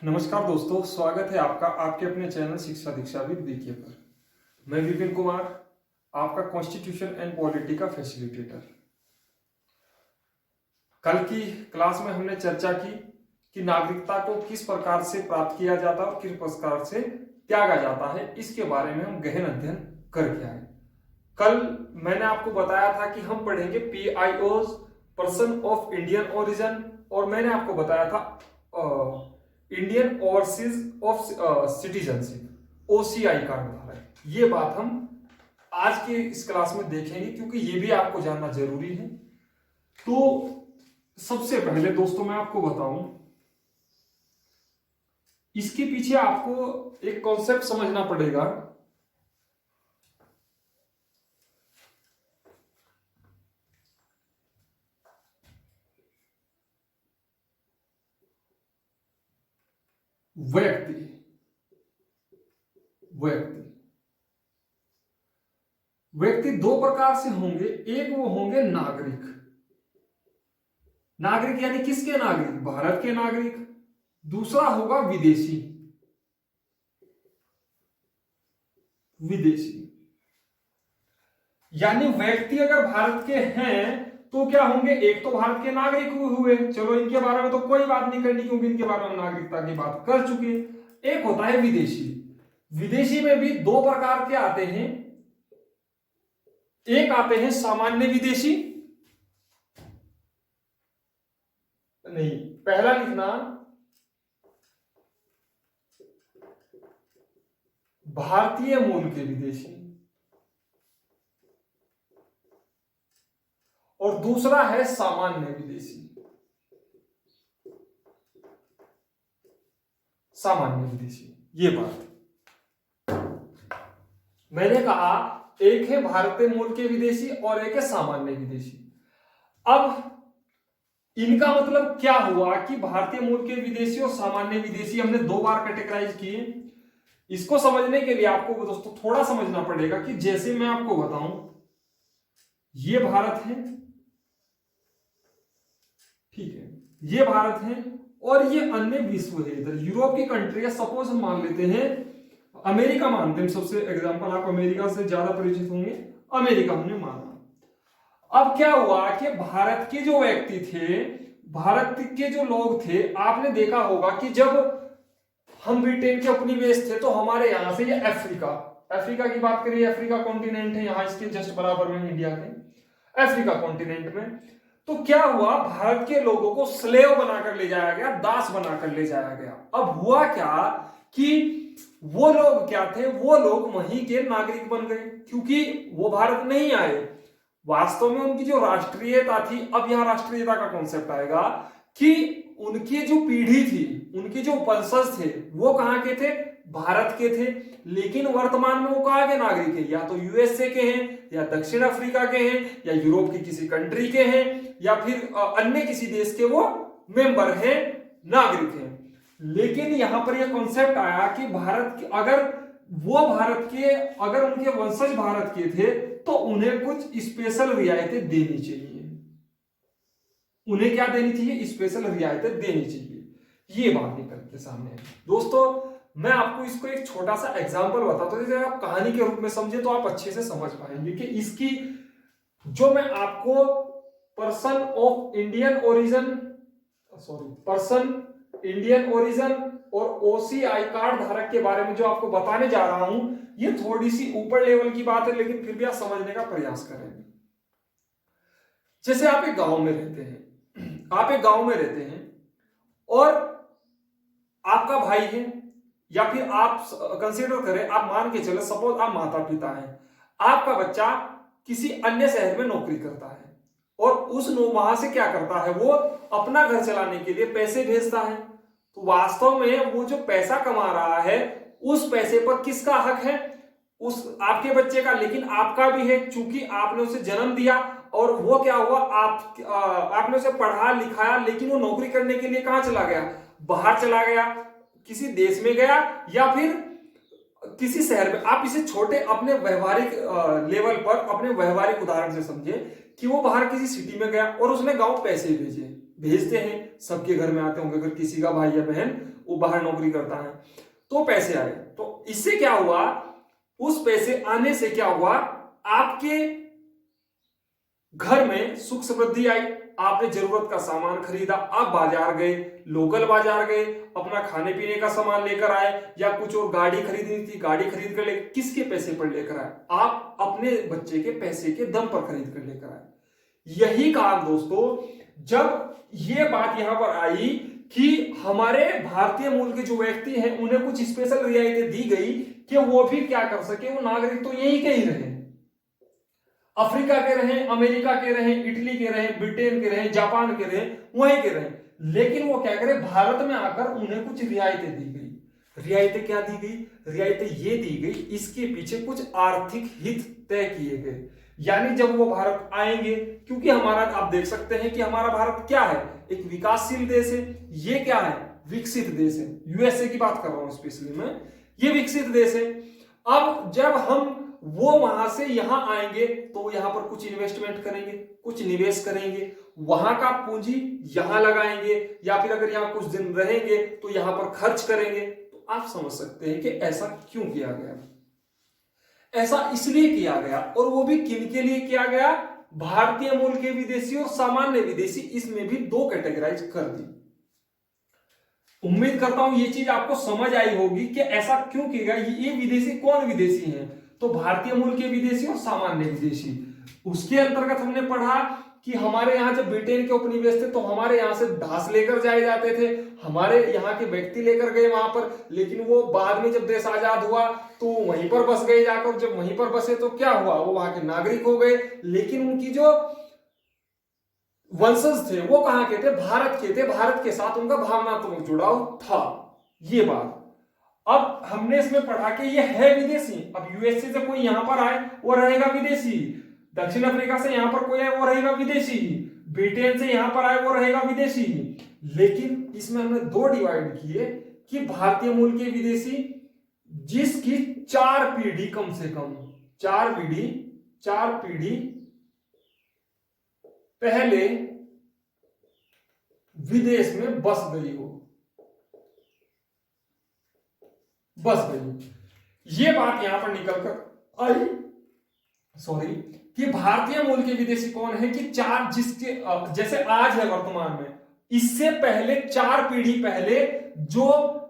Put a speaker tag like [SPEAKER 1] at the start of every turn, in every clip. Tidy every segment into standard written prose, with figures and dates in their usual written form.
[SPEAKER 1] नमस्कार दोस्तों, स्वागत है आपका आपके अपने चैनल शिक्षा दीक्षा विद वीके पर। मैं विपिन कुमार, आपका कॉन्स्टिट्यूशन एंड पॉलिटी का फैसिलिटेटर। कल की क्लास में हमने चर्चा की कि नागरिकता को किस प्रकार से प्राप्त किया जाता है और किस प्रकार से त्यागा जाता है। इसके बारे में हम गहन अध्ययन करके आए। कल मैंने आपको बताया था कि हम पढ़ेंगे PIOs, person of Indian origin, और मैंने आपको बताया था Indian overseas of citizenship, OCI card धारक। ये बात हम आज के इस क्लास में देखेंगे क्योंकि ये भी आपको जानना जरूरी है। तो सबसे पहले दोस्तों मैं आपको बताऊं, इसके पीछे आपको एक कॉन्सेप्ट समझना पड़ेगा। व्यक्ति व्यक्ति व्यक्ति दो प्रकार से होंगे। एक वो होंगे नागरिक। नागरिक यानी किसके नागरिक? भारत के नागरिक। दूसरा होगा विदेशी। विदेशी यानी व्यक्ति अगर भारत के हैं तो क्या होंगे? एक तो भारत के नागरिक हुए, चलो इनके बारे में तो कोई बात नहीं करनी क्योंकि इनके बारे में नागरिकता की बात कर चुके। एक होता है विदेशी। विदेशी में भी दो प्रकार के आते हैं। एक आते हैं सामान्य विदेशी, नहीं पहला लिखना भारतीय मूल के विदेशी, और दूसरा है सामान्य विदेशी। सामान्य विदेशी, ये बात मैंने कहा, एक है भारतीय मूल के विदेशी और एक है सामान्य विदेशी। अब इनका मतलब क्या हुआ कि भारतीय मूल के विदेशी और सामान्य विदेशी हमने दो बार कैटेगराइज किए। इसको समझने के लिए आपको दोस्तों थोड़ा समझना पड़ेगा कि जैसे मैं आपको बताऊं, ये भारत है, ठीक है, ये भारत है और ये अन्य विश्व है। इधर यूरोप की कंट्री है, सपोज हम मान लेते हैं अमेरिका, मानते हैं सबसे एग्जांपल, आप अमेरिका से ज्यादा परिचित होंगे, अमेरिका हमने माना। अब क्या हुआ कि भारत के जो व्यक्ति थे, भारत के जो लोग थे, आपने देखा होगा कि जब हम ब्रिटेन के उपनिवेश थे तो हमारे यहां से ये अफ्रीका की बात करिए, अफ्रीका कॉन्टिनेंट है यहाँ, इसके जस्ट बराबर में इंडिया के अफ्रीका कॉन्टिनेंट में। तो क्या हुआ, भारत के लोगों को स्लेव बनाकर ले जाया गया, दास बनाकर ले जाया गया। अब हुआ क्या कि वो लोग क्या थे, वो लोग वहीं के नागरिक बन गए क्योंकि वो भारत नहीं आए। वास्तव में उनकी जो राष्ट्रीयता थी, अब यहां राष्ट्रीयता का कॉन्सेप्ट आएगा कि उनकी जो पीढ़ी थी, उनके जो वंशज थे, वो कहां के थे? भारत के थे। लेकिन वर्तमान में वो कहां के नागरिक है? या तो USA के हैं, या दक्षिण अफ्रीका के हैं, या यूरोप की किसी कंट्री के हैं, या फिर अन्य किसी देश के वो मेंबर हैं, नागरिक हैं। लेकिन यहां पर यह कॉन्सेप्ट आया कि भारत के अगर उनके वंशज भारत के थे तो उन्हें कुछ स्पेशल रियायतें देनी चाहिए। उन्हें क्या देनी चाहिए? स्पेशल रियायतें देनी चाहिए। ये बात निकल के सामने है। दोस्तों मैं आपको इसको एक छोटा सा एग्जांपल बताता हूं, जैसे आप कहानी के रूप में समझे तो आप अच्छे से समझ पाएंगे कि इसकी जो मैं आपको पर्सन इंडियन ओरिजिन और OCI कार्ड धारक के बारे में जो आपको बताने जा रहा हूं, ये थोड़ी सी ऊपर लेवल की बात है, लेकिन फिर भी आप समझने का प्रयास करेंगे। जैसे आप एक गांव में रहते हैं, और आपका भाई है, या फिर आप कंसीडर करें, आप मान के चले, सपोज आप माता पिता हैं, आपका बच्चा किसी अन्य शहर में नौकरी करता है और वहां से क्या करता है, वो अपना घर चलाने के लिए पैसे भेजता है। तो वास्तव में वो जो पैसा कमा रहा है, उस पैसे पर किसका हक है? उस आपके बच्चे का, लेकिन आपका भी है, चूंकि आपने उसे जन्म दिया। और वो क्या हुआ, आपने उसे पढ़ा लिखाया, लेकिन वो नौकरी करने के लिए कहां चला गया? बाहर चला गया, किसी देश में गया, या फिर किसी शहर में। आप इसे छोटे अपने व्यवहारिक लेवल पर, अपने व्यवहारिक उदाहरण से समझे कि वो बाहर किसी सिटी में गया और उसने गांव पैसे भेजे, भेजते हैं, सबके घर में आते होंगे, अगर किसी का भाई या बहन वो बाहर नौकरी करता है तो पैसे आए। तो इससे क्या हुआ, उस पैसे आने से क्या हुआ, आपके घर में सुख समृद्धि आई, आपने जरूरत का सामान खरीदा, आप बाजार गए, लोकल बाजार गए, अपना खाने पीने का सामान लेकर आए, या कुछ और गाड़ी खरीदनी थी, गाड़ी खरीद कर ले, किसके पैसे पर लेकर आए, आप अपने बच्चे के पैसे के दम पर खरीद कर लेकर आए। यही कारण दोस्तों, जब ये बात यहां पर आई कि हमारे भारतीय मूल के जो व्यक्ति हैं उन्हें कुछ स्पेशल रियायतें दी गई कि वो भी क्या कर सके, वो नागरिक तो यही के ही रहे, अफ्रीका के रहे, अमेरिका के रहे, इटली के रहे, ब्रिटेन के रहे, जापान के रहे, वहीं के रहे, लेकिन वो क्या करे, भारत में आकर उन्हें कुछ रियायतें दी गई। रियायतें क्या दी गई, रियायतें ये दी गई, इसके पीछे कुछ आर्थिक हित तय किए गए। यानी जब वो भारत आएंगे, क्योंकि हमारा, आप देख सकते हैं कि हमारा भारत क्या है, एक विकासशील देश है, ये क्या है, विकसित देश है, यूएसए की बात कर रहा हूं स्पेशली मैं, ये विकसित देश है। अब जब हम वो वहां से यहां आएंगे तो यहां पर कुछ इन्वेस्टमेंट करेंगे, कुछ निवेश करेंगे, वहां का पूंजी यहां लगाएंगे, या फिर अगर यहां कुछ दिन रहेंगे तो यहां पर खर्च करेंगे। तो आप समझ सकते हैं कि ऐसा क्यों किया गया। ऐसा इसलिए किया गया, और वो भी किन के लिए किया गया, भारतीय मूल के विदेशी और सामान्य विदेशी, इसमें भी दो कैटेगराइज कर दी। उम्मीद करता हूं ये चीज आपको समझ आई होगी कि ऐसा क्यों किया गया। ये विदेशी कौन विदेशी हैं, तो भारतीय मूल के विदेशी और सामान्य विदेशी। उसके अंतर्गत हमने पढ़ा कि हमारे यहाँ जब ब्रिटेन के उपनिवेश थे तो हमारे यहाँ से दास लेकर जाए जाते थे, हमारे यहाँ के व्यक्ति लेकर गए वहां पर, लेकिन वो बाद में जब देश आजाद हुआ तो वहीं पर बस गए जाकर। जब वहीं पर बसे तो क्या हुआ, वो वहां के नागरिक हो गए, लेकिन उनकी जो वंशज थे वो कहां के थे, भारत के थे, भारत के साथ उनका भावनात्मक जुड़ाव था। ये बात अब हमने इसमें पढ़ा कि ये है विदेशी। अब यूएसए से कोई यहां पर आए वो रहेगा विदेशी, दक्षिण अफ्रीका से यहां पर कोई आए वो रहेगा विदेशी, ब्रिटेन से यहां पर आए वो रहेगा विदेशी। लेकिन इसमें हमने दो डिवाइड किए कि भारतीय मूल के विदेशी जिसकी 4 पीढ़ी, कम से कम 4 पीढ़ी पहले विदेश में बस गई हो, बस गई। ये बात यहां पर निकलकर आई, सॉरी, कि भारतीय मूल के विदेशी कौन है कि 4, जिसके जैसे आज है वर्तमान में, इससे पहले 4 पीढ़ी पहले जो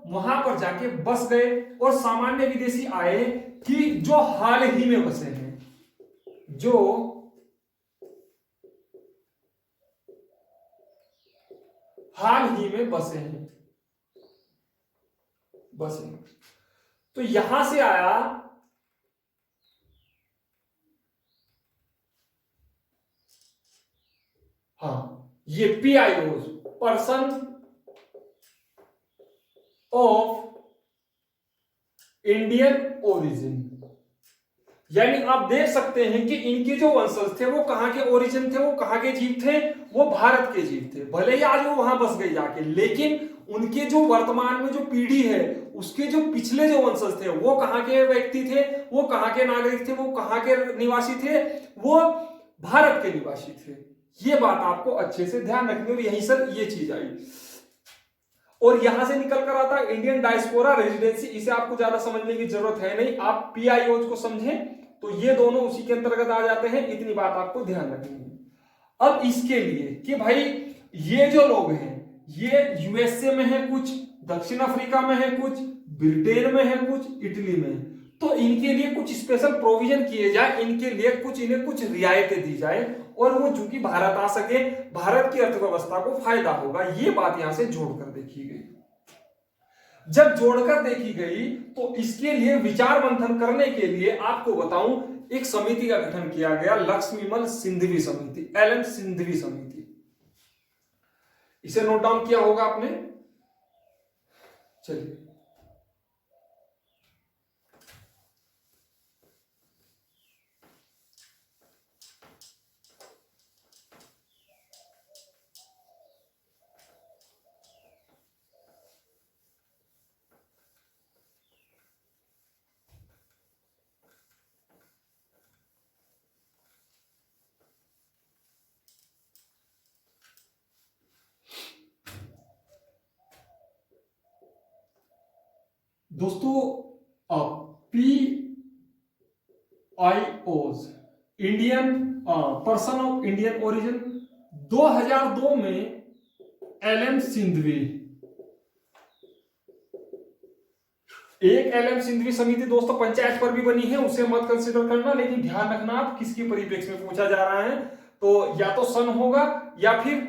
[SPEAKER 1] वहां पर जाके बस गए, और सामान्य विदेशी आए कि जो हाल ही में बसे हैं, जो हाल ही में बसे हैं, बसे। तो यहां से आया ये PIOs, person of Indian origin. यानी आप देख सकते हैं कि इनके जो वंशज थे वो कहां के ओरिजिन थे, वो कहां के जीव थे, वो भारत के जीव थे। भले ही आज वो वहां बस गए जाके, लेकिन उनके जो वर्तमान में जो पीढ़ी है, उसके जो पिछले जो वंशज थे वो कहां के व्यक्ति थे, वो कहां के नागरिक थे, वो कहां के निवासी थे, वो भारत के निवासी थे। ये बात आपको अच्छे से ध्यान रखनी, और यहीं से ये चीज आई। और यहां से निकल कर आता है इंडियन डायस्पोरा रेजिडेंसी। इसे आपको ज्यादा समझने की जरूरत है नहीं, आप PIOs को समझें तो ये दोनों उसी के अंतर्गत आ जाते हैं, इतनी बात आपको ध्यान रखनी है। अब इसके लिए कि भाई ये जो लोग हैं ये यूएसए में है, कुछ दक्षिण अफ्रीका में है, कुछ ब्रिटेन में है, कुछ इटली में है, तो इनके लिए कुछ स्पेशल प्रोविजन किए जाए, इनके लिए इन्हें कुछ रियायतें दी जाए, और वो चूंकि भारत आ सके, भारत की अर्थव्यवस्था को फायदा होगा। ये बात यहां से जोड़कर देखी गई। जब जोड़कर देखी गई तो इसके लिए विचार मंथन करने के लिए आपको बताऊं एक समिति का गठन किया गया, लक्ष्मीमल सिंधवी समिति, LM सिंधवी समिति। इसे नोट डाउन किया होगा आपने। चलिए, दोस्तों पी आई ओज Indian person of Indian origin 2002 में एल एम सिंधवी, एक एल एम सिंधवी समिति दोस्तों पंचायत पर भी बनी है, उसे मत कंसिडर करना, लेकिन ध्यान रखना आप किसकी परिप्रेक्ष्य में पूछा जा रहा है। तो या तो सन होगा या फिर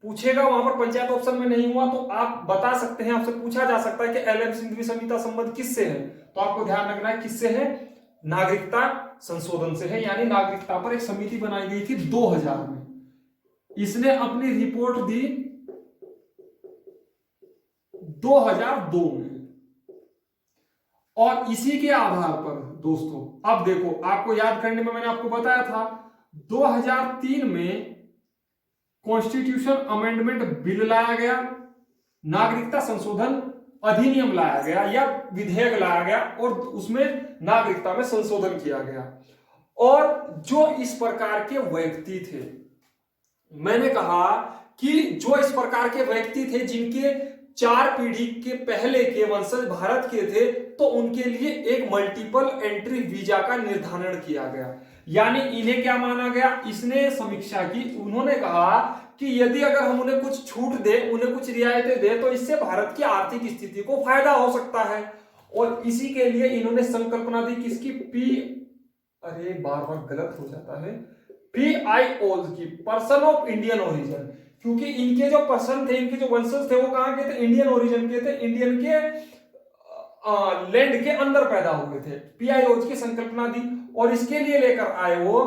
[SPEAKER 1] पूछेगा वहां पर पंचायत ऑप्शन में नहीं हुआ तो आप बता सकते हैं, आपसे पूछा जा सकता है कि एल एम सिंधवी समिति का संबंध किससे है। तो आपको ध्यान रखना है किससे है, नागरिकता संशोधन से है। यानी नागरिकता पर एक समिति बनाई गई थी 2000 में, इसने अपनी रिपोर्ट दी 2002 में, और इसी के आधार पर दोस्तों अब देखो, आपको याद करने में मैंने आपको बताया था 2003 में कॉन्स्टिट्यूशन अमेंडमेंट बिल लाया गया, नागरिकता संशोधन अधिनियम लाया गया या विधेयक लाया गया और उसमें नागरिकता में संशोधन किया गया। और जो इस प्रकार के व्यक्ति थे, मैंने कहा कि जो इस प्रकार के व्यक्ति थे जिनके 4 पीढ़ी के पहले के वंशज भारत के थे, तो उनके लिए एक मल्टीपल एंट्री वीजा का निर्धारण किया गया। यानी इन्हें क्या माना गया, इसने समीक्षा की, उन्होंने कहा कि यदि अगर हम उन्हें कुछ छूट दे, उन्हें कुछ रियायतें दे, तो इससे भारत की आर्थिक स्थिति को फायदा हो सकता है। और इसी के लिए इन्होंने संकल्पना दी किसकी, अरे बार बार गलत हो जाता है, PIOs की, पर्सन ऑफ इंडियन ओरिजिन, क्योंकि इनके जो पर्सन थे, इनके जो वंशज थे वो कहां के थे, इंडियन ओरिजिन के थे, इंडियन के लैंड के अंदर पैदा हुए थे। PIOs की संकल्पना दी और इसके लिए लेकर आए वो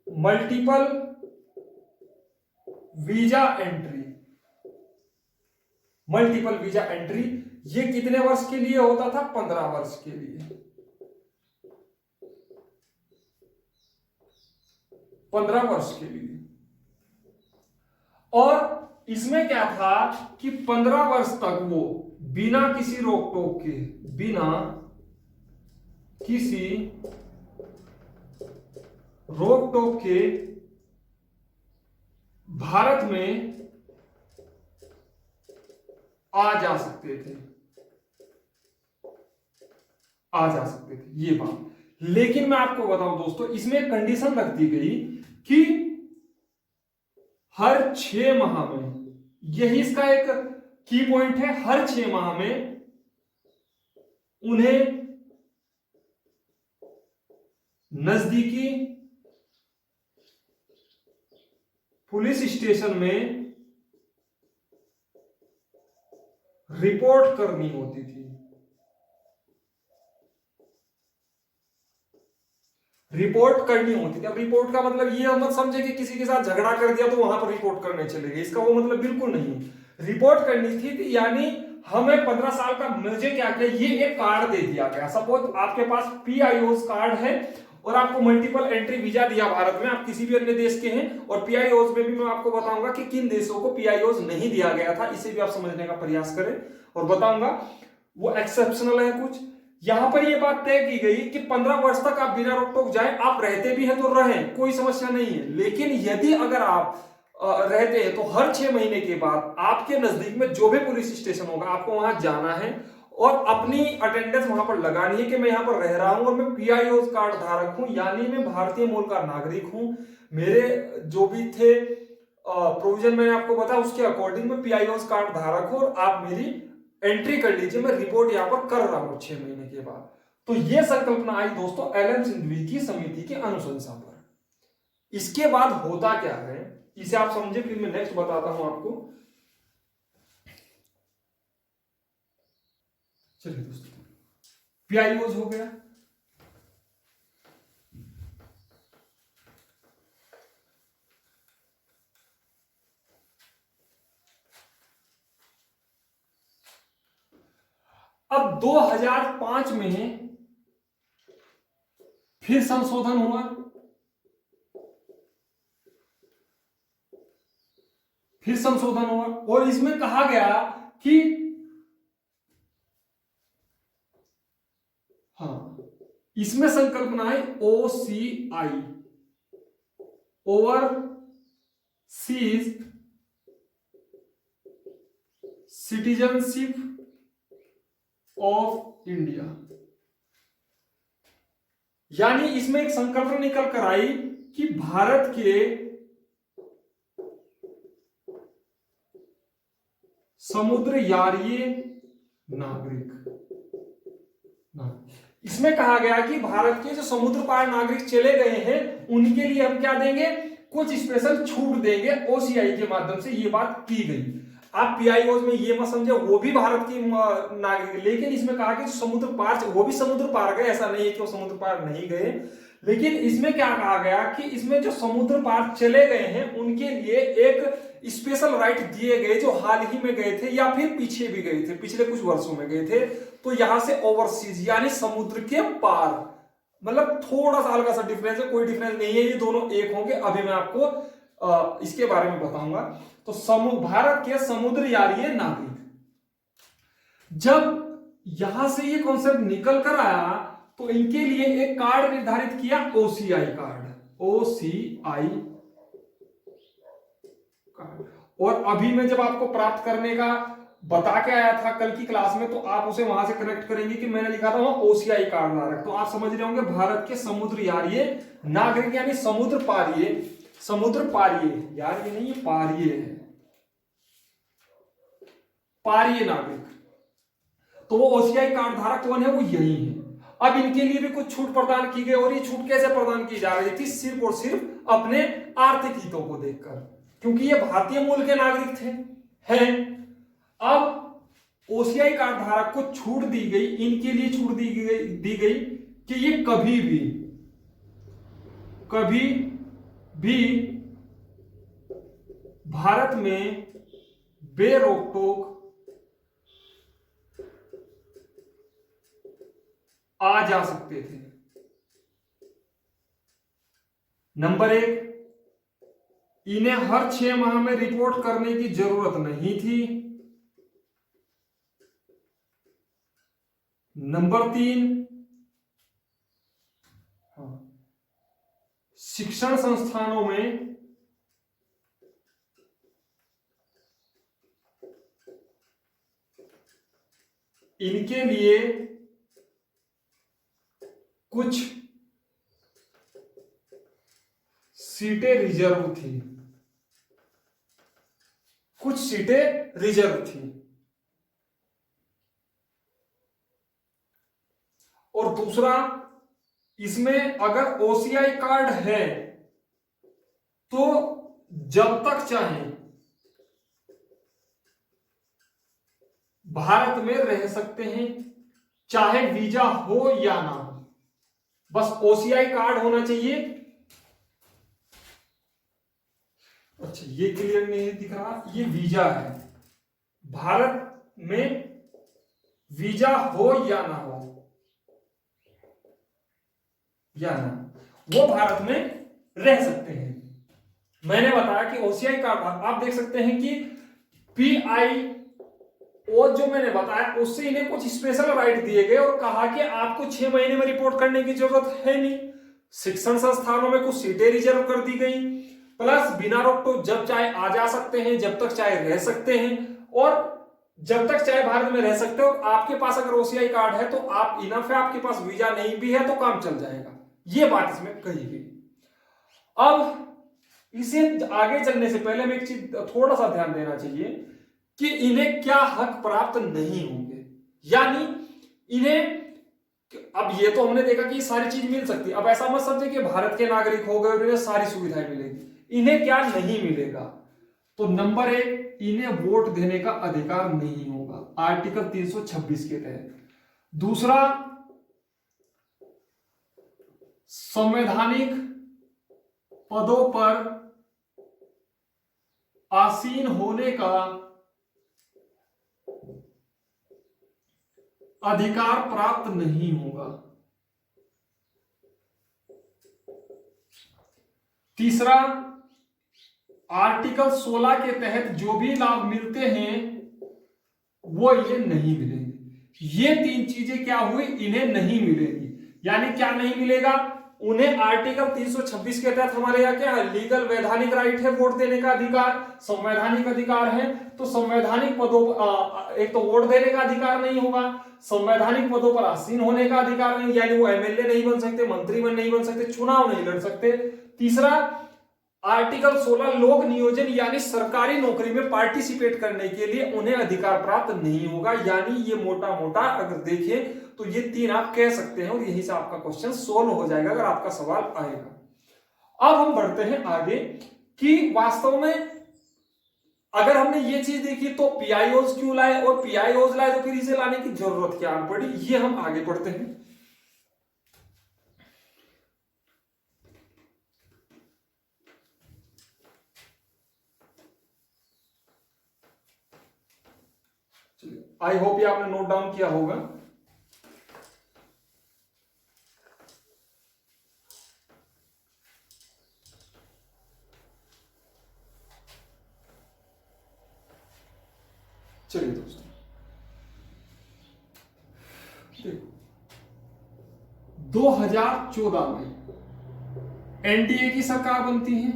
[SPEAKER 1] multiple visa entry. Multiple visa entry ये कितने वर्ष के लिए होता था, 15 वर्ष के लिए, 15 वर्ष के लिए। और इसमें क्या था कि 15 वर्ष तक वो बिना किसी रोक टोक के, बिना किसी रोक टोक के भारत में आ जा सकते थे, आ जा सकते थे, ये बात। लेकिन मैं आपको बताऊं दोस्तों, इसमें कंडीशन रख दी गई कि हर 6 माह में, यही इसका एक की पॉइंट है, हर 6 माह में उन्हें नजदीकी पुलिस स्टेशन में रिपोर्ट करनी होती थी। रिपोर्ट करनी होती थी। अब रिपोर्ट का मतलब ये मत समझे कि किसी के साथ झगड़ा कर दिया तो वहां पर रिपोर्ट करने चले गए, इसका वो मतलब बिल्कुल नहीं। रिपोर्ट करनी थी, यानी हमें 15 साल का, मुझे क्या किया, ये एक कार्ड दे दिया गया। सपोज आपके पास PIOs कार्ड है और आपको मल्टीपल एंट्री वीजा दिया भारत में, आप किसी भी अन्य देश के हैं, और PIOs में भी मैं आपको बताऊंगा कि किन देशों को PIOs नहीं दिया गया था, इसे भी आप समझने का प्रयास करें और बताऊंगा, वो एक्सेप्शनल है कुछ। यहां पर ये बात तय की गई कि 15 वर्ष तक आप बिना रोक टोक जाए, आप रहते भी हैं तो रहें, कोई समस्या नहीं है। लेकिन यदि अगर आप रहते हैं तो हर 6 महीने के बाद आपके नजदीक में जो भी पुलिस स्टेशन होगा, आपको वहां जाना है और अपनी अटेंडेंस वहां पर लगानी है कि मैं यहां पर रह रहा हूं और मैं PIOs कार्ड धारक हूं, यानी मैं भारतीय मूल का नागरिक हूं। मेरे जो भी थे प्रोविजन मैंने आपको बताया, उसके अकॉर्डिंग मैं PIOs कार्ड धारक हूं और आप मेरी एंट्री कर लीजिए, मैं रिपोर्ट यहां पर कर रहा हूं 6 महीने के बाद। तो यह संकल्पना आई दोस्तों LM सिंधवी की समिति की अनुशंसा पर। इसके बाद होता क्या है, इसे आप समझे, फिर मैं नेक्स्ट बताता हूं आपको। चलिए दोस्तों, PIOs हो गया। अब 2005 में फिर संशोधन हुआ, फिर संशोधन हुआ और इसमें कहा गया कि हाँ, इसमें संकल्पना है OCI, overseas citizenship of India. यानी इसमें एक संकल्पना निकल कर आई कि भारत के समुद्र यारिये नागरिक, इसमें कहा गया कि भारत के जो समुद्र पार नागरिक चले गए हैं उनके लिए हम क्या देंगे, कुछ स्पेशल छूट देंगे ओसीआई के माध्यम से। ये बात की गई। आप पीआईओ में ये मत समझे वो भी भारत की नागरिक, लेकिन इसमें कहा कि जो समुद्र पार, वो भी समुद्र पार गए, ऐसा नहीं है कि वो समुद्र पार नहीं गए, लेकिन इसमें क्या कहा गया कि इसमें जो समुद्र पार चले गए हैं उनके लिए एक स्पेशल राइट दिए गए, जो हाल ही में गए थे या फिर पीछे भी गए थे, पिछले कुछ वर्षों में गए थे। तो यहां से ओवरसीज यानी समुद्र के पार, मतलब थोड़ा सा हल्का सा डिफरेंस है, कोई डिफरेंस नहीं है, ये दोनों एक होंगे। अभी मैं आपको इसके बारे में बताऊंगा। तो भारत के समुद्र यारिये नागरिक, जब यहां से ये कॉन्सेप्ट निकल कर आया तो इनके लिए एक कार्ड निर्धारित किया, ओसीआई कार्ड, ओसीआई कार्ड। और अभी मैं जब आपको प्राप्त करने का बता के आया था कल की क्लास में, तो आप उसे वहां से कनेक्ट करेंगे कि मैंने लिखा था वहां ओसीआई कार्ड धारक। तो आप समझ रहे होंगे भारत के समुद्र यारिये नागरिक यानी समुद्र पारिये, समुद्र पारिये, यार ये नहीं ये पारिये है, पारिये नागरिक। तो वो ओसीआई कार्ड धारक कौन है, वो यही है। अब इनके लिए भी कुछ छूट प्रदान की गई, और ये छूट कैसे प्रदान की जा रही थी, सिर्फ और सिर्फ अपने आर्थिक हितों को देखकर, क्योंकि ये भारतीय मूल के नागरिक थे हैं। अब ओसीआई कार्ड धारक को छूट दी गई, इनके लिए छूट दी गई कि ये कभी भी भारत में बेरोक टोक आ जा सकते थे। नंबर 1, इन्हें हर 6 माह में रिपोर्ट करने की जरूरत नहीं थी। नंबर 3, शिक्षण संस्थानों में इनके लिए कुछ सीटें रिजर्व थी, कुछ सीटें रिजर्व थी। और दूसरा, इसमें अगर ओसीआई कार्ड है तो जब तक चाहे भारत में रह सकते हैं, चाहे वीजा हो या ना हो, बस ओसीआई कार्ड होना चाहिए। अच्छा, ये क्लियर नहीं दिख रहा, ये वीजा है, भारत में वीजा हो या ना हो, या ना, वो भारत में रह सकते हैं। मैंने बताया कि ओसीआई कार्ड, आप देख सकते हैं कि पीआईओ जो मैंने बताया उससे इन्हें कुछ स्पेशल राइट दिए गए और कहा कि आपको 6 महीने में रिपोर्ट करने की जरूरत है नहीं। शिक्षण संस्थानों में कुछ सीटें रिजर्व कर दी गई, प्लस बिना रोक टोक जब चाहे आ जा सकते हैं, जब तक चाहे रह सकते हैं, और जब तक चाहे भारत में रह सकते हो। आपके पास अगर ओसीआई कार्ड है तो आप इनफ है, आपके पास वीजा नहीं भी है तो काम चल जाएगा। ये बात इसमें कही गई। अब इसे आगे चलने से पहले में एक चीज थोड़ा सा ध्यान देना चाहिए कि इन्हें क्या हक प्राप्त नहीं होंगे, यानी इन्हें, अब ये तो हमने देखा कि सारी चीज मिल सकती है। अब ऐसा मत समझे कि भारत के नागरिक हो गए और इन्हें सारी सुविधाएं मिलेगी, इन्हें क्या नहीं मिलेगा। तो नंबर 1, इन्हें वोट देने का अधिकार नहीं होगा आर्टिकल 326 के तहत। दूसरा, संवैधानिक पदों पर आसीन होने का अधिकार प्राप्त नहीं होगा। तीसरा, आर्टिकल 16 के तहत जो भी लाभ मिलते हैं वो ये नहीं मिलेंगे। ये 3 चीजें क्या हुई, इन्हें नहीं मिलेगी। यानी क्या नहीं मिलेगा, उन्हें आर्टिकल 326 के तहत हमारे यहाँ क्या है, लीगल वैधानिक राइट है वोट देने का अधिकार, संवैधानिक अधिकार है। तो संवैधानिक पदों एक तो वोट देने का अधिकार नहीं होगा, संवैधानिक पदों पर आसीन होने का अधिकार नहीं, यानी वो एमएलए नहीं बन सकते, मंत्री नहीं बन सकते, चुनाव नहीं लड़ सकते। तीसरा, आर्टिकल 16 लोक नियोजन यानी सरकारी नौकरी में पार्टिसिपेट करने के लिए उन्हें अधिकार प्राप्त नहीं होगा। यानी ये मोटा मोटा अगर देखें तो ये 3 आप कह सकते हैं और यहीं से आपका क्वेश्चन सोल्व हो जाएगा अगर आपका सवाल आएगा। अब हम बढ़ते हैं आगे कि वास्तव में अगर हमने ये चीज देखी तो पीआईओज क्यों लाए और पीआईओज लाए तो फिर इसे लाने की जरूरत क्या पड़ी, ये हम आगे बढ़ते हैं। आई होप ये आपने नोट डाउन किया होगा। चलिए दोस्तों, देखो 2014 में एनडीए की सरकार बनती है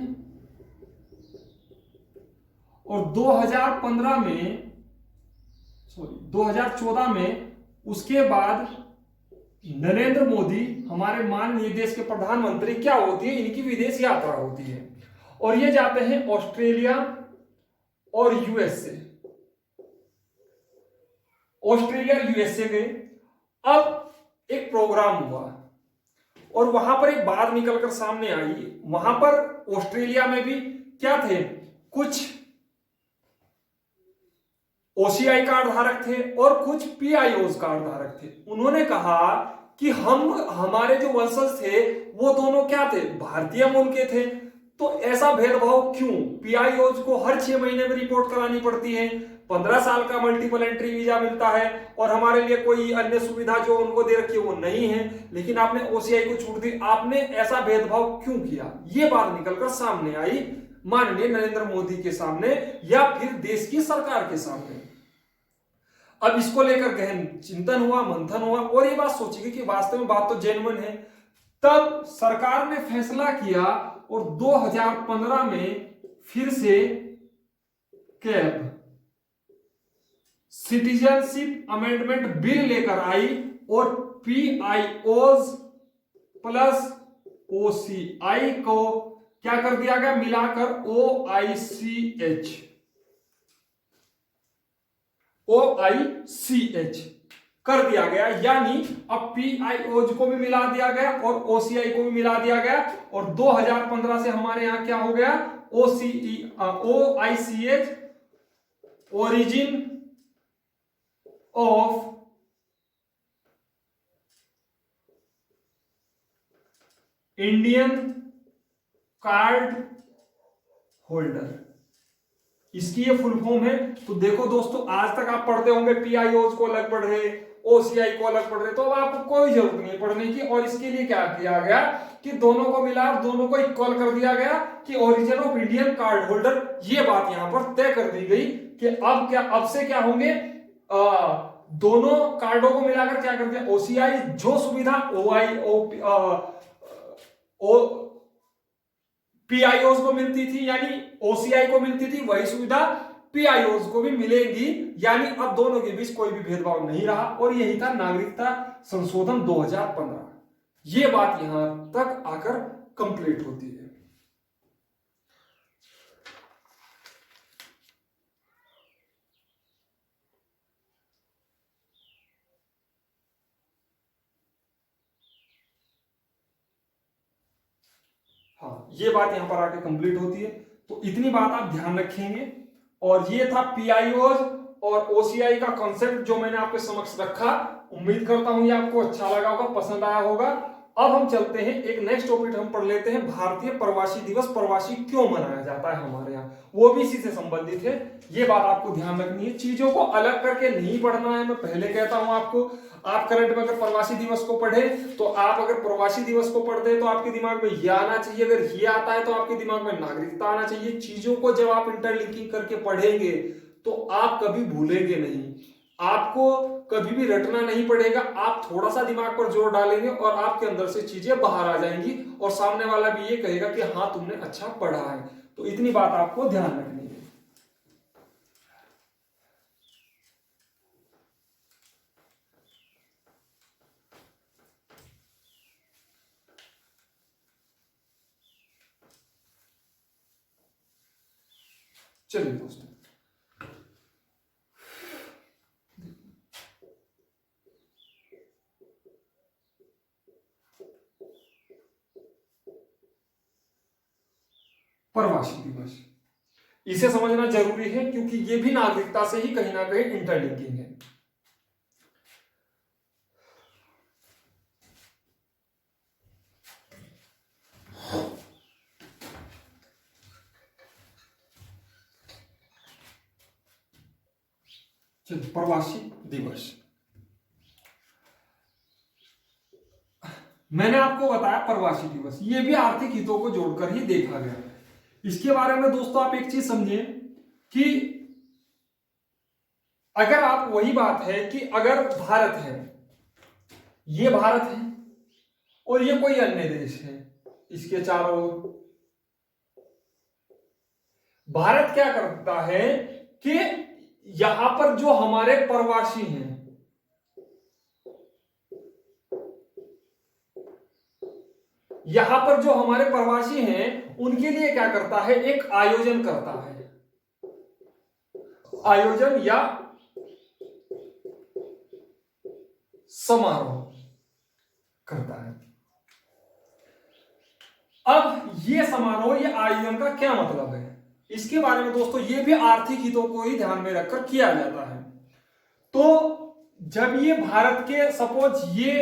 [SPEAKER 1] और 2015 में 2014 में उसके बाद नरेंद्र मोदी हमारे माननीय देश के प्रधानमंत्री क्या होती है, इनकी विदेश यात्रा होती है और ये जाते हैं ऑस्ट्रेलिया और यूएसए। ऑस्ट्रेलिया यूएसए गए। अब एक प्रोग्राम हुआ और वहां पर एक बात निकलकर सामने आई। वहां पर ऑस्ट्रेलिया में भी क्या थे, कुछ ओसीआई कार्ड धारक थे और कुछ पीआईओज कार्ड धारक थे। उन्होंने कहा कि हमारे जो वंशज थे वो दोनों क्या थे, भारतीय मूल के थे, तो ऐसा भेदभाव क्यों? पीआईओज को हर 6 महीने में रिपोर्ट करानी पड़ती है, 15 साल का मल्टीपल एंट्री वीजा मिलता है और हमारे लिए कोई अन्य सुविधा जो उनको दे रखी है वो नहीं है, लेकिन आपने ओसीआई को छूट दी, आपने ऐसा भेदभाव क्यों किया? ये बात निकलकर सामने आई माननीय नरेंद्र मोदी के सामने या फिर देश की सरकार के सामने। अब इसको लेकर गहन चिंतन हुआ, मंथन हुआ और ये बात सोची गई कि वास्तव में बात तो जेन्युइन है। तब सरकार ने फैसला किया और 2015 में फिर से कैब सिटीजनशिप अमेंडमेंट बिल लेकर आई और पीआईओज प्लस ओसीआई को क्या कर दिया गया, मिलाकर OICH कर दिया गया। यानी अब पीआईओज को भी मिला दिया गया और ओसीआई को भी मिला दिया गया और 2015 से हमारे यहां क्या हो गया, OICH origin of Indian card holder, इसकी ये फुल फॉर्म है। तो देखो दोस्तों, आज तक आप पढ़ते होंगे पीआईओज को अलग पढ़ रहे, ओसीआई को अलग पढ़ रहे, तो अब आपको कोई जरूरत नहीं पढ़ने की। और इसके लिए क्या किया गया कि दोनों को मिला, दोनों को इक्वल कर दिया गया कि origin of Indian card holder. ये बात यहां पर तय कर दी गई कि अब से क्या होंगे, दोनों कार्डों को मिलाकर क्या कर दिया, ओसीआई जो सुविधा पीआईओज को मिलती थी यानी ओसीआई को मिलती थी, वही सुविधा पीआईओज को भी मिलेगी। यानी अब दोनों के बीच कोई भी भेदभाव नहीं रहा और यही था नागरिकता संशोधन 2015। ये बात यहां तक आकर कंप्लीट होती है। हाँ, ये बात यहां पर आके कंप्लीट होती है। तो इतनी बात आप ध्यान रखेंगे। और ये था पीआईओज और ओसीआई का कॉन्सेप्ट जो मैंने आपके समक्ष रखा। उम्मीद करता हूं ये आपको अच्छा लगा होगा, पसंद आया होगा। अब हम चलते हैं, एक नेक्स्ट टॉपिक हम पढ़ लेते हैं, भारतीय प्रवासी दिवस। प्रवासी क्यों मनाया जाता है हमारे यहाँ, वो भी इसी से संबंधित है। ये बात आपको ध्यान रखनी है, चीजों को अलग करके नहीं पढ़ना है। मैं पहले कहता हूं आपको, आप करंट में अगर प्रवासी दिवस को पढ़े तो आप अगर प्रवासी दिवस को पढ़ते हैं तो आपके दिमाग में ये आना चाहिए, अगर ये आता है तो आपके दिमाग में नागरिकता आना चाहिए। चीजों को जब आप इंटरलिंकिंग करके पढ़ेंगे तो आप कभी भूलेंगे नहीं। आपको कभी भी रटना नहीं पड़ेगा, आप थोड़ा सा दिमाग पर जोर डालेंगे और आपके अंदर से चीजें बाहर आ जाएंगी और सामने वाला भी ये कहेगा कि हाँ तुमने अच्छा पढ़ा है। तो इतनी बात आपको ध्यान रखनी है। चलिए दोस्तों, प्रवासी दिवस, इसे समझना जरूरी है क्योंकि ये भी नागरिकता से ही कहीं ना कहीं इंटरलिंकिंग है। चलिए, प्रवासी दिवस मैंने आपको बताया, प्रवासी दिवस ये भी आर्थिक हितों को जोड़कर ही देखा गया। इसके बारे में दोस्तों आप एक चीज समझिए कि अगर आप, वही बात है कि अगर भारत है, ये भारत है और ये कोई अन्य देश है, इसके चारों ओर भारत क्या करता है कि यहां पर जो हमारे प्रवासी हैं, यहां पर जो हमारे प्रवासी हैं उनके लिए क्या करता है, एक आयोजन करता है, आयोजन या समारोह करता है। अब ये समारोह, ये आयोजन का क्या मतलब है, इसके बारे में दोस्तों ये भी आर्थिक हितों को ही ध्यान में रखकर किया जाता है। तो जब ये भारत के, सपोज ये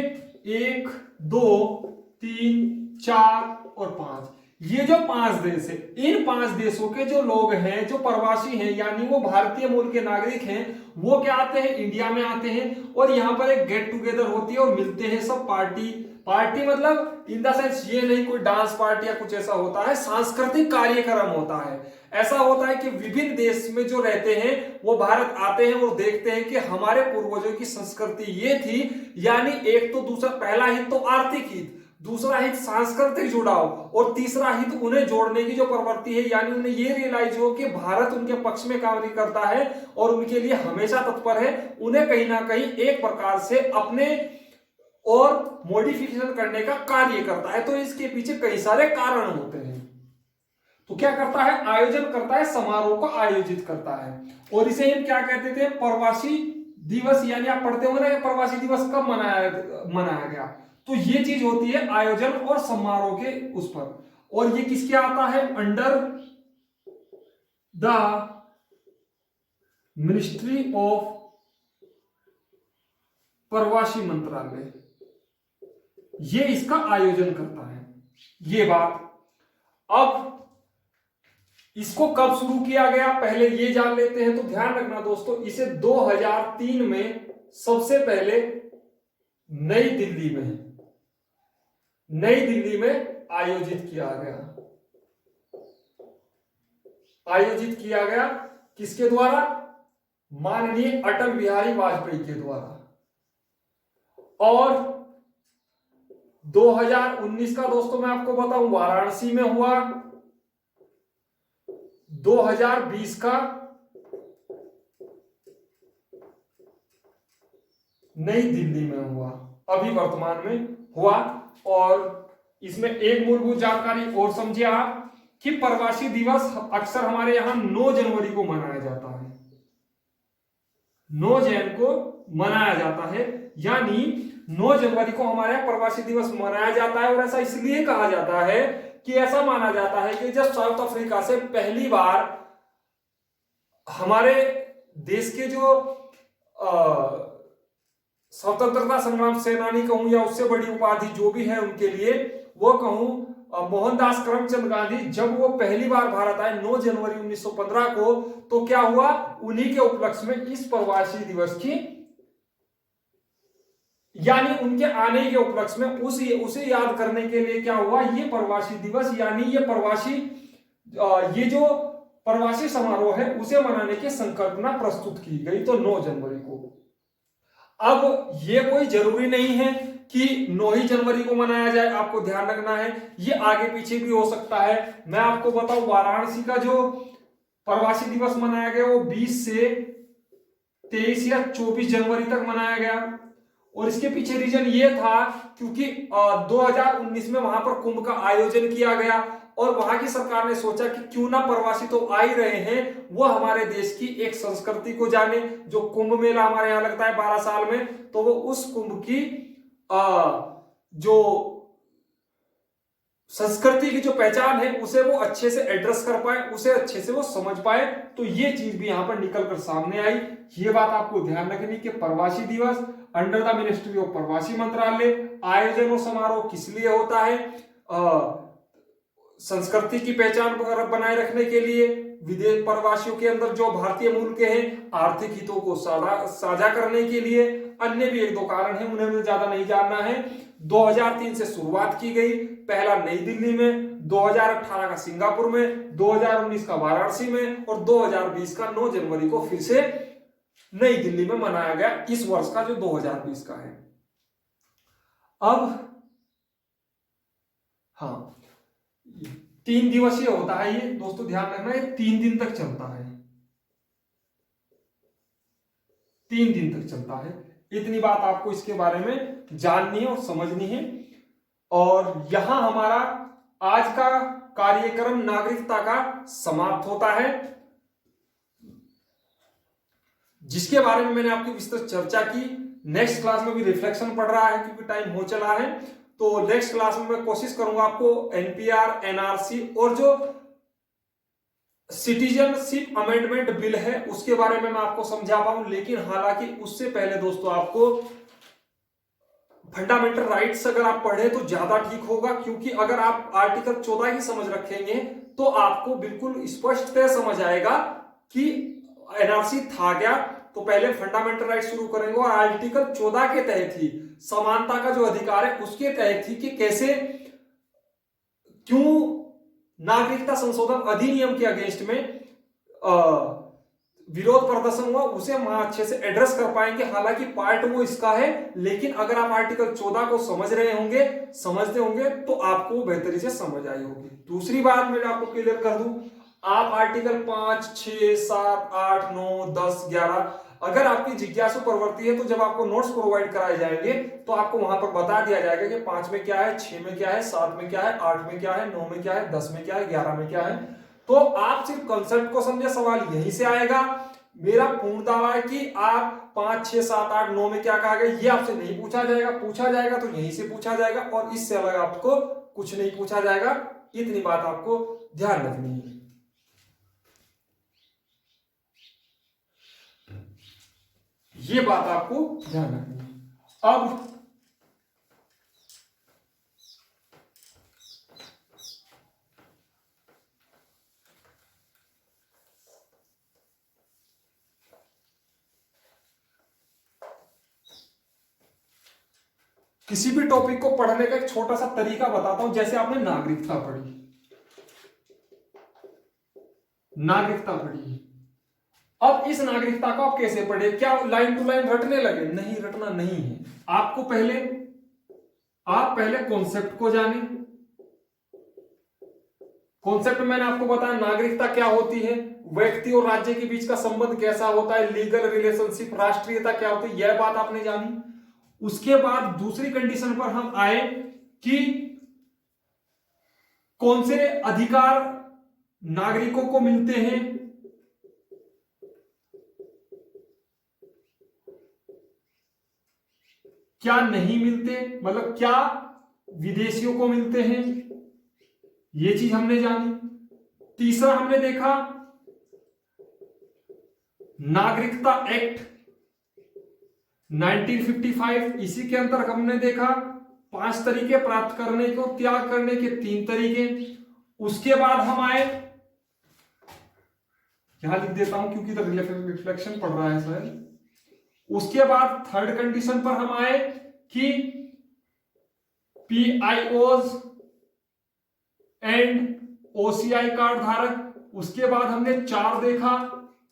[SPEAKER 1] 1 2 3 4 और 5, ये जो 5 देश है, इन 5 देशों के जो लोग हैं, जो प्रवासी हैं, यानी वो भारतीय मूल के नागरिक हैं, वो क्या आते हैं, इंडिया में आते हैं और यहां पर एक गेट टुगेदर होती है और मिलते हैं सब। पार्टी मतलब इन द सेंस ये नहीं कोई डांस पार्टी या कुछ ऐसा होता है, सांस्कृतिक कार्यक्रम होता है। ऐसा होता है कि विभिन्न देश में जो रहते हैं वो भारत आते हैं और देखते हैं कि हमारे पूर्वजों की संस्कृति ये थी। यानी एक तो दूसरा, पहला हित तो आर्थिक हित, दूसरा हित सांस्कृतिक जुड़ाव और तीसरा हित उन्हें जोड़ने की जो प्रवृत्ति है, यानी उन्हें ये रियलाइज हो कि भारत उनके पक्ष में कार्य करता है और उनके लिए हमेशा तत्पर है, उन्हें कहीं ना कहीं एक प्रकार से अपने और मॉडिफिकेशन करने का कार्य करता है। तो इसके पीछे कई सारे कारण होते हैं। तो क्या करता है, आयोजन करता है, समारोह को आयोजित करता है। और इसे हम क्या कहते थे, प्रवासी दिवस। यानी आप पढ़ते हो ना प्रवासी दिवस कब मनाया गया, तो ये चीज होती है आयोजन और समारोह के उस पर। और ये किसके आता है, अंडर द मिनिस्ट्री ऑफ प्रवासी मंत्रालय, ये इसका आयोजन करता है। ये बात, अब इसको कब शुरू किया गया पहले ये जान लेते हैं। तो ध्यान रखना दोस्तों, इसे 2003 में सबसे पहले नई दिल्ली में आयोजित किया गया। किसके द्वारा, माननीय अटल बिहारी वाजपेयी के द्वारा। और 2019 का दोस्तों मैं आपको बताऊं वाराणसी में हुआ, 2020 का नई दिल्ली में हुआ, अभी वर्तमान में हुआ। और इसमें एक मूलभूत जानकारी और समझिए आप कि प्रवासी दिवस अक्सर हमारे यहां 9 जनवरी को मनाया जाता है, 9 जैन को मनाया जाता है। यानी 9 जनवरी को हमारे यहाँ प्रवासी दिवस मनाया जाता है। और ऐसा इसलिए कहा जाता है कि ऐसा माना जाता है कि जब साउथ अफ्रीका से पहली बार हमारे देश के जो स्वतंत्रता संग्राम सेनानी कहूं या उससे बड़ी उपाधि जो भी है उनके लिए वो कहूं, मोहनदास करमचंद गांधी जब वो पहली बार भारत आए 9 जनवरी 1915 को, तो क्या हुआ, उन्हीं के उपलक्ष्य में इस प्रवासी दिवस की, यानी उनके आने के उपलक्ष्य में उसे याद करने के लिए क्या हुआ, ये प्रवासी दिवस, यानी ये जो प्रवासी समारोह है उसे मनाने की संकल्पना प्रस्तुत की गई। तो 9 जनवरी को अब ये कोई जरूरी नहीं है कि 9 ही जनवरी को मनाया जाए, आपको ध्यान रखना है ये आगे पीछे भी हो सकता है। मैं आपको बताऊं वाराणसी का जो प्रवासी दिवस मनाया गया वो 20 से 23 या 24 जनवरी तक मनाया गया, और इसके पीछे रीजन ये था क्योंकि 2019 में वहां पर कुंभ का आयोजन किया गया और वहां की सरकार ने सोचा कि क्यों ना प्रवासी तो आ ही रहे हैं, वो हमारे देश की एक संस्कृति को जाने। जो कुंभ मेला हमारे यहाँ लगता है 12 साल में, तो वो उस कुंभ की जो संस्कृति की जो पहचान है उसे वो अच्छे से एड्रेस कर पाए, उसे अच्छे से वो समझ पाए। तो ये चीज भी यहां पर निकल कर सामने आई। ये बात आपको ध्यान रखनी कि प्रवासी दिवस अंडर द मिनिस्ट्री ऑफ प्रवासी मंत्रालय, आयोजन और समारोह किस लिए होता है? संस्कृति की पहचान बनाए रखने के लिए, विदेश प्रवासियों के अंदर जो भारतीय मूल के हैं आर्थिक हितों को साझा करने के लिए, अन्य भी एक दो कारण हैं, उन्हें मुझे ज्यादा नहीं जानना है। 2003 से शुरुआत की गई, पहला नई दिल्ली में, 2018 का सिंगापुर में, 2019 का वाराणसी में और 2020 का 9 जनवरी को फिर से नई दिल्ली में मनाया गया, इस वर्ष का जो 2020 का है। अब हाँ, 3 दिवसीय होता है ये दोस्तों, ध्यान रखना है 3 दिन तक चलता है, 3 दिन तक चलता है। इतनी बात आपको इसके बारे में जाननी है और समझनी है। और यहां हमारा आज का कार्यक्रम नागरिकता का समाप्त होता है, जिसके बारे में मैंने आपकी विस्तृत चर्चा की। नेक्स्ट क्लास में भी रिफ्लेक्शन पढ़ रहा है क्योंकि टाइम हो चला है, तो नेक्स्ट क्लास में मैं कोशिश करूंगा आपको एनपीआर, एनआरसी और जो सिटीजनशिप अमेंडमेंट बिल है उसके बारे में मैं आपको समझा पाऊं। लेकिन हालांकि उससे पहले दोस्तों आपको फंडामेंटल राइट्स अगर आप पढ़े तो ज्यादा ठीक होगा, क्योंकि अगर आप आर्टिकल 14 ही समझ रखेंगे तो आपको बिल्कुल स्पष्टतः समझ आएगा कि एनआरसी था क्या। तो पहले फंडामेंटल राइट शुरू करेंगे और आर्टिकल 14 के तहत ही समानता का जो अधिकार है उसके तहत ही कि कैसे, क्यों नागरिकता संशोधन अधिनियम के अगेंस्ट में विरोध प्रदर्शन हुआ, उसे हम अच्छे से एड्रेस कर पाएंगे। हालांकि पार्ट वो इसका है, लेकिन अगर आप आर्टिकल 14 को समझ रहे होंगे, समझते होंगे, तो आपको बेहतरी से समझ आई होगी। दूसरी बात मैं आपको क्लियर कर दूं, आप आर्टिकल 5, 6, 7, 8, 9, 10, 11 अगर आपकी जिज्ञासु प्रवृत्ति है तो जब आपको नोट्स प्रोवाइड कराए जाएंगे तो आपको वहां पर बता दिया जाएगा कि 5 में क्या है, 6 में क्या है, 7 में क्या है, 8 में क्या है, 9 में क्या है, 10 में क्या है, 11 में क्या है। तो आप सिर्फ कंसेप्ट को समझे, सवाल यहीं से आएगा। मेरा पूर्ण दावा है कि आप 5, 6, 7, 8, 9 में क्या कहा गया ये आपसे नहीं पूछा जाएगा, पूछा जाएगा तो यहीं से पूछा जाएगा और इससे अलग आपको कुछ नहीं पूछा जाएगा। इतनी बात आपको ध्यान रखनी है। ये बात आपको ध्यान रखनी है। अब किसी भी टॉपिक को पढ़ने का एक छोटा सा तरीका बताता हूं। जैसे आपने नागरिकता पढ़ी, नागरिकता पढ़ी, अब इस नागरिकता को आप कैसे पढ़े? क्या लाइन टू लाइन रटने लगे? नहीं, रटना नहीं है। आपको आप पहले कॉन्सेप्ट को जाने। कॉन्सेप्ट मैंने आपको बताया नागरिकता क्या होती है, व्यक्ति और राज्य के बीच का संबंध कैसा होता है, लीगल रिलेशनशिप, राष्ट्रीयता क्या होती है, यह बात आपने जानी। उसके बाद दूसरी कंडीशन पर हम आए कि कौन से अधिकार नागरिकों को मिलते हैं, क्या नहीं मिलते, मतलब क्या विदेशियों को मिलते हैं, ये चीज हमने जानी। तीसरा हमने देखा नागरिकता एक्ट 1955, इसी के अंदर हमने देखा 5 तरीके प्राप्त करने को, त्याग करने के 3 तरीके। उसके बाद हम आए, यहां लिख देता हूं क्योंकि तो रिफ्लेक्शन पड़ रहा है सर। उसके बाद थर्ड कंडीशन पर हम आए कि पीआईओज एंड ओसीआई कार्ड धारक। उसके बाद हमने 4 देखा,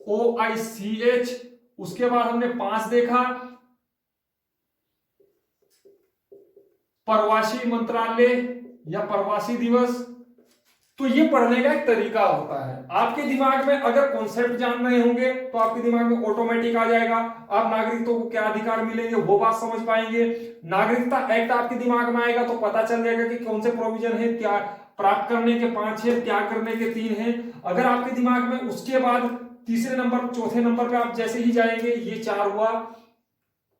[SPEAKER 1] ओआईसीएच। उसके बाद हमने 5 देखा, प्रवासी मंत्रालय या प्रवासी दिवस। तो ये पढ़ने का एक तरीका होता है। आपके दिमाग में अगर कॉन्सेप्ट जान रहे होंगे तो आपके दिमाग में ऑटोमेटिक आ जाएगा। आप नागरिकों को क्या अधिकार मिलेंगे वो बात समझ पाएंगे। नागरिकता एक्ट आपके दिमाग में आएगा तो पता चल जाएगा कि कौन से प्रोविजन है, क्या प्राप्त करने के 5 है, त्याग करने के 3 है। अगर आपके दिमाग में उसके बाद तीसरे नंबर चौथे नंबर पे आप जैसे ही जाएंगे, ये 4 हुआ,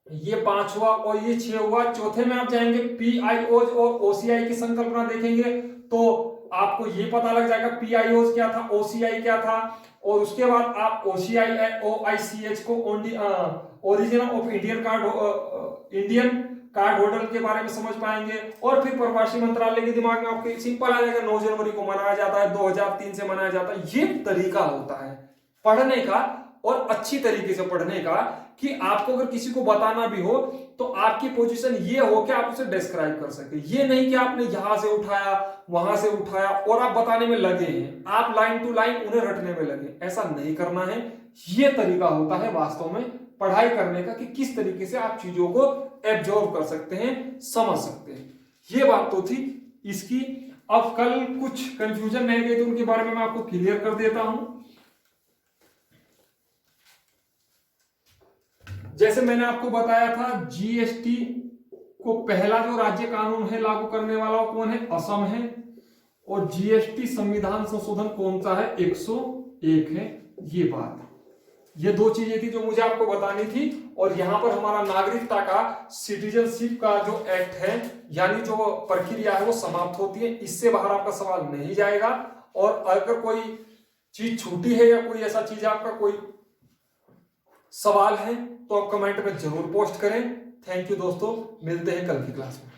[SPEAKER 1] ये 5 हुआ और ये 6 हुआ, चौथे में आप जाएंगे पीआईओज और ओसीआई की संकल्पना देखेंगे तो आपको ये पता लग जाएगा पीआईओज क्या था, ओसीआई क्या था। और उसके बाद आप ओसीआई ओआईसीएच को origin of Indian card holder के बारे में समझ पाएंगे। और फिर प्रवासी मंत्रालय के दिमाग में आपके सिंपल आ जाएगा 9 जनवरी को मनाया जाता है, 2003 से मनाया जाता है। ये तरीका होता है पढ़ने का और अच्छी तरीके से पढ़ने का कि आपको अगर किसी को बताना भी हो तो आपकी पोजीशन ये हो कि आप उसे डिस्क्राइब कर सके। ये नहीं कि आपने यहां से उठाया वहां से उठाया और आप बताने में लगे हैं, आप लाइन टू लाइन उन्हें रटने में लगे। ऐसा नहीं करना है। ये तरीका होता है वास्तव में पढ़ाई करने का कि किस तरीके से आप चीजों को एब्जॉर्ब कर सकते हैं, समझ सकते हैं। ये बात तो थी इसकी। अब कल कुछ कंफ्यूजन रह गई तो उनके बारे में मैं आपको क्लियर कर देता हूं। जैसे मैंने आपको बताया था जीएसटी को पहला जो राज्य कानून है लागू करने वाला कौन है, असम है। और जीएसटी संविधान संशोधन कौन सा है, 101 है। ये बात, ये 2 चीजें थी जो मुझे आपको बतानी थी। और यहां पर हमारा नागरिकता का सिटीजनशिप का जो एक्ट है यानी जो प्रक्रिया है वो समाप्त होती है। इससे बाहर आपका सवाल नहीं जाएगा। और अगर कोई चीज छूटी है या कोई ऐसा चीज आपका कोई सवाल है तो आप कमेंट में जरूर पोस्ट करें। थैंक यू दोस्तों, मिलते हैं कल की क्लास में।